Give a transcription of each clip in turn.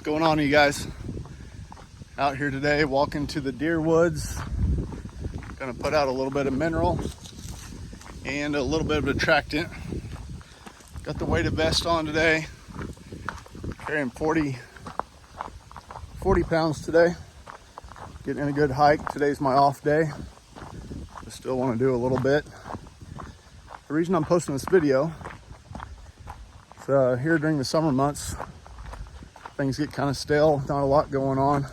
going on, you guys? Out here today walking to the deer woods. Gonna put out a little bit of mineral and a little bit of attractant. Got the weighted vest on today, carrying 40 pounds today. Getting in a good hike. Today's my off day. I still want to do a little bit. The reason I'm posting this video is here during the summer months, things get kind of stale, not a lot going on.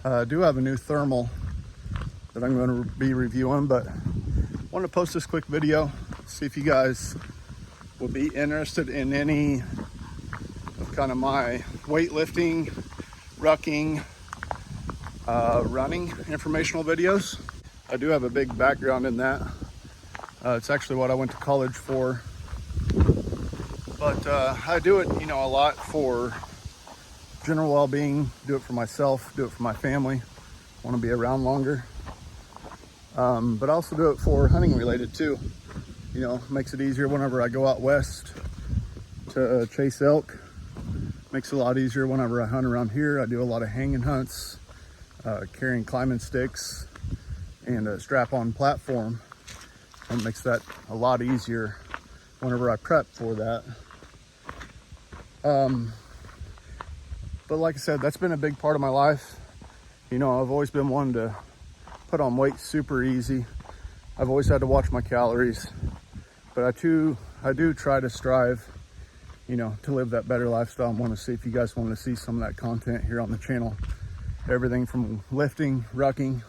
I do have a new thermal that I'm going to be reviewing, but I wanted to post this quick video, see if you guys would be interested in any of kind of my weightlifting, rucking, running informational videos. I do have a big background in that. It's actually what I went to college for. But I do it, a lot for general well-being, do it for myself, do it for my family, want to be around longer. But I also do it for hunting related too. Makes it easier whenever I go out west to chase elk. Makes it a lot easier whenever I hunt around here. I do a lot of hanging hunts, carrying climbing sticks and a strap-on platform. It makes that a lot easier whenever I prep for that. But like I said, that's been a big part of my life. I've always been one to put on weight super easy. I've always had to watch my calories, but I do try to strive, to live that better lifestyle. I want to see if you guys want to see some of that content here on the channel. Everything from lifting, rucking,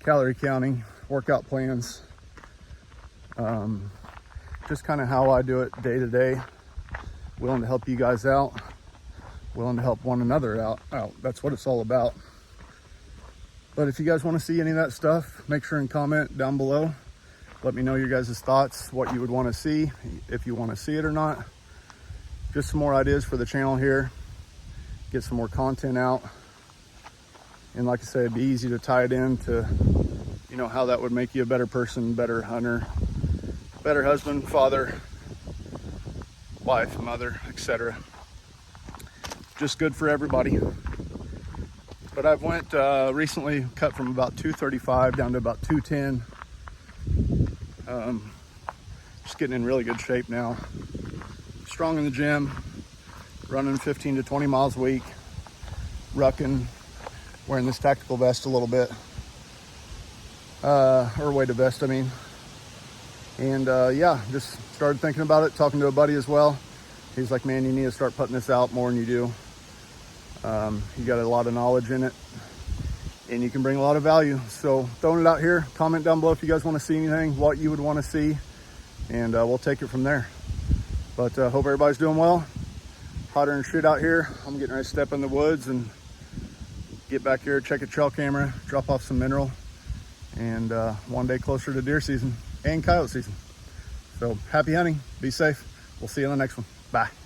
calorie counting, workout plans, just kind of how I do it day to day. Willing to help you guys out, willing to help one another out. That's what it's all about. But if you guys want to see any of that stuff, make sure and comment down below. Let me know your guys' thoughts, what you would want to see, if you want to see it or not. Just some more ideas for the channel here. Get some more content out. And like I said, it'd be easy to tie it into, how that would make you a better person, better hunter, better husband, father, wife, mother, etc. Just good for everybody. But I've went recently, cut from about 235 down to about 210. Just getting in really good shape now. Strong in the gym, running 15 to 20 miles a week, rucking, wearing this tactical vest a little bit, or weighted vest, I mean. And just started thinking about it, talking to a buddy as well. He's like, man, you need to start putting this out more than you do. You got a lot of knowledge in it and you can bring a lot of value. So throwing it out here, comment down below if you guys want to see anything, what you would want to see, and we'll take it from there. But hope everybody's doing well. Hotter than shit out here. I'm getting ready to step in the woods and get back here, check a trail camera, drop off some mineral, and one day closer to deer season and coyote season. So happy hunting, be safe. We'll see you in the next one. Bye.